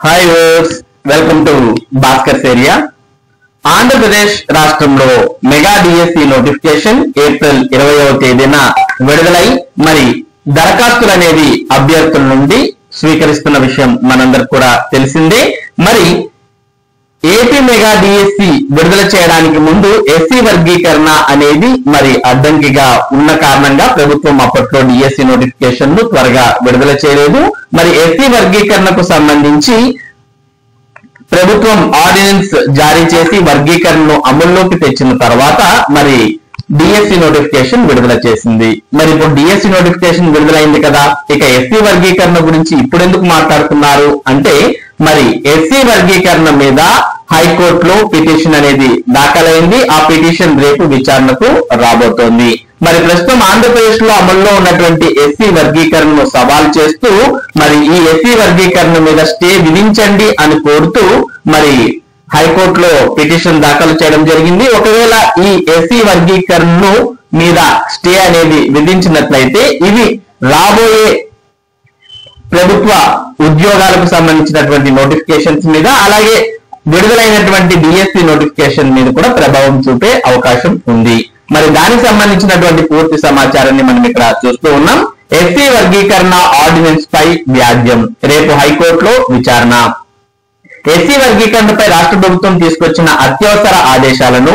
Hi viewers, welcome to Bhaskar's area. Andhra Pradesh రాష్ట్రంలో mega DSC notification April 20వ తేదీన విడుదలై మరి దరఖాస్తులు అనేది అభ్యర్థుల నుండి స్వీకరిస్తున్న విషయం మనందరికి కూడా తెలిసిందే. మరి ఏపీ మెగా డిఎస్సి విడుదల చేయడానికి ముందు ఎస్సీ వర్గీకరణ అనేది మరి అడ్డంకిగా ఉన్న కారణంగా ప్రభుత్వం అప్పట్లో డిఎస్సి నోటిఫికేషన్ ను త్వరగా విడుదల చేయలేదు. మరి ఎస్సీ వర్గీకరణకు సంబంధించి ప్రభుత్వం ఆర్డినెన్స్ జారీ చేసి వర్గీకరణను అమల్లోకి తెచ్చిన తర్వాత మరి డిఎస్సి నోటిఫికేషన్ విడుదల చేసింది. మరి ఇప్పుడు డిఎస్సి నోటిఫికేషన్ విడుదలైంది కదా, ఇక ఎస్సీ వర్గీకరణ గురించి ఇప్పుడు ఎందుకు మాట్లాడుతున్నారు అంటే, మరి ఎస్సీ వర్గీకరణ మీద హైకోర్టులో పిటిషన్ అనేది దాఖలైంది. ఆ పిటిషన్ రేపు విచారణకు రాబోతోంది. మరి ప్రస్తుతం ఆంధ్రప్రదేశ్ లో అమల్లో ఉన్నటువంటి ఎస్సీ వర్గీకరణను సవాల్ చేస్తూ మరి ఈ ఎస్సీ వర్గీకరణ మీద స్టే విధించండి అని కోరుతూ మరి హైకోర్టులో పిటిషన్ దాఖలు చేయడం జరిగింది. ఒకవేళ ఈ ఎస్సీ వర్గీకరణను మీద స్టే అనేది విధించినట్లయితే ఇవి రాబోయే ప్రభుత్వ ఉద్యోగాలకు సంబంధించినటువంటి నోటిఫికేషన్స్ మీద, అలాగే విడుదలైనటువంటి డిఎస్సి నోటిఫికేషన్ మీద కూడా ప్రభావం చూపే అవకాశం ఉంది. మరి దానికి సంబంధించినటువంటి పూర్తి సమాచారాన్ని మనం ఇక్కడ చూస్తూ ఉన్నాం. ఎస్సీ వర్గీకరణ ఆర్డినెన్స్ పై వ్యాజ్యం, రేపు హైకోర్టులో విచారణ. ఎస్సీ వర్గీకరణపై రాష్ట్ర ప్రభుత్వం తీసుకొచ్చిన అత్యవసర ఆదేశాలను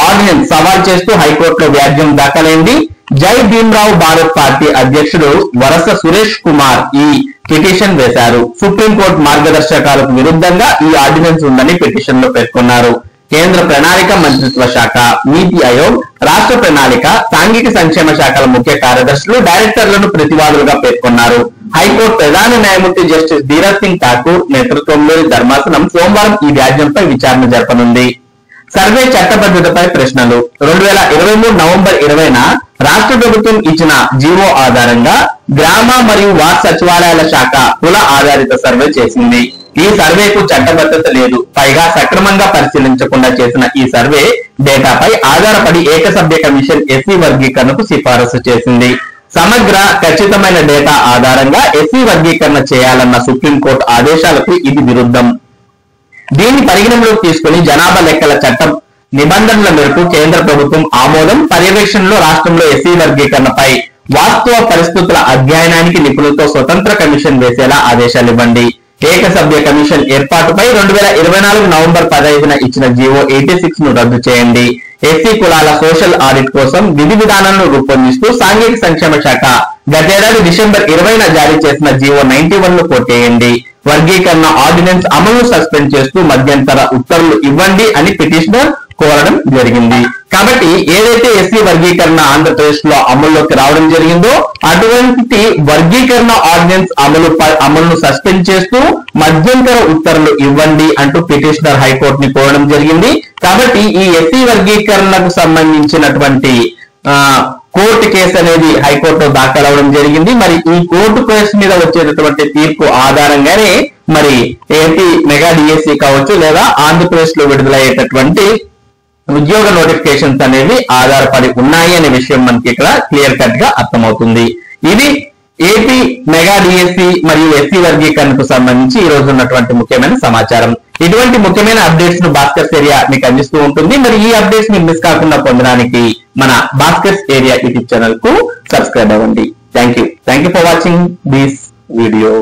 ఆర్డినెన్స్ సవాల్ చేస్తూ హైకోర్టులో వ్యాజ్యం దాఖలైంది. జై భీమ్రావ్ భారత్ పార్టీ అధ్యక్షుడు వరస సురేష్ కుమార్ ఈ పిటిషన్ వేశారు. సుప్రీంకోర్టు మార్గదర్శకాలకు విరుద్ధంగా ఈ ఆర్డినెన్స్ ఉందని పిటిషన్ లో పేర్కొన్నారు. కేంద్ర ప్రణాళిక మంత్రిత్వ శాఖ, నీతి ఆయోగ్, రాష్ట్ర ప్రణాళిక, సాంఘిక సంక్షేమ శాఖల ముఖ్య కార్యదర్శులు, డైరెక్టర్లను ప్రతివాదులుగా పేర్కొన్నారు. హైకోర్టు ప్రధాన న్యాయమూర్తి జస్టిస్ ధీరజ్ సింగ్ ఠాకూర్ నేతృత్వంలోని ధర్మాసనం సోమవారం ఈ వ్యాజ్యంపై విచారణ జరపనుంది. సర్వే చట్టబద్ధతపై ప్రశ్నలు. 2023 నవంబర్ 20న రాష్ట్ర ప్రభుత్వం ఇచ్చిన జీవో ఆధారంగా గ్రామ మరియు వార్డ్ సచివాలయాల శాఖ కుల ఆధారిత సర్వే చేసింది. ఈ సర్వేకు చట్టబద్ధత లేదు. పైగా సక్రమంగా పరిశీలించకుండా చేసిన ఈ సర్వే డేటాపై ఆధారపడి ఏకసభ్య కమిషన్ ఎస్సీ వర్గీకరణకు సిఫారసు చేసింది. సమగ్ర ఖచ్చితమైన డేటా ఆధారంగా ఎస్సీ వర్గీకరణ చేయాలన్న సుప్రీంకోర్టు ఆదేశాలకు ఇది విరుద్ధం. దీన్ని పరిగణనలోకి తీసుకుని జనాభా లెక్కల చట్టం నిబంధనల మేరకు కేంద్ర ప్రభుత్వం ఆమోదం, పర్యవేక్షణలో రాష్ట్రంలో ఎస్సీ వర్గీకరణపై వాస్తవ పరిస్థితుల అధ్యయనానికి నిపుణులతో స్వతంత్ర కమిషన్ వేసేలా ఆదేశాలు ఇవ్వండి. ఏకసభ్య కమిషన్ ఏర్పాటుపై 2024 నవంబర్ 15న ఇచ్చిన జీవో 86 ను రద్దు చేయండి. ఎస్సీ కులాల సోషల్ ఆడిట్ కోసం విధి విధానాలను రూపొందిస్తూ సాంఘిక సంక్షేమ శాఖ గతేడాది డిసెంబర్ 20న జారీ చేసిన జీవో 91 ను కొట్టేయండి. వర్గీకరణ ఆర్డినెన్స్ అమలు సస్పెండ్ చేస్తూ మధ్యంతర ఉత్తర్వులు ఇవ్వండి అని పిటిషనర్ కోరడం జరిగింది. కాబట్టి ఏదైతే ఎస్సీ వర్గీకరణ ఆంధ్రప్రదేశ్ లో అమల్లోకి రావడం జరిగిందో అటువంటి వర్గీకరణ ఆర్డినెన్స్ అమలును సస్పెండ్ చేస్తూ మధ్యంతర ఉత్తర్వులు ఇవ్వండి అంటూ పిటిషనర్ హైకోర్టుని కోరడం జరిగింది. కాబట్టి ఈ ఎస్సీ వర్గీకరణకు సంబంధించినటువంటి కోర్టు కేసు అనేది హైకోర్టులో దాఖలవడం జరిగింది. మరి ఈ కోర్టు కేసు మీద వచ్చేటటువంటి తీర్పు ఆధారంగానే మరి ఏపీ మెగా డిఎస్సి కావచ్చు లేదా ఆంధ్రప్రదేశ్ లో విడుదలయ్యేటటువంటి ఉద్యోగ నోటిఫికేషన్స్ అనేవి ఆధారపడి ఉన్నాయి అనే విషయం మనకి ఇక్కడ క్లియర్ కట్ గా అర్థమవుతుంది. ఇది ఏపీ మెగా డిఎస్సి మరియు ఎస్సీ వర్గీకరణకు సంబంధించి ఈ రోజు ఉన్నటువంటి ముఖ్యమైన సమాచారం. ఇటువంటి ముఖ్యమైన అప్డేట్స్ ను భాస్కర్స్ ఏరియా మీకు అందిస్తూ ఉంటుంది. మరి ఈ అప్డేట్స్ మీరు మిస్ కాకుండా పొందడానికి మన భాస్కర్స్ ఏరియా యూట్యూబ్ ఛానల్ కు సబ్స్క్రైబ్ అవ్వండి. Thank you for watching this video.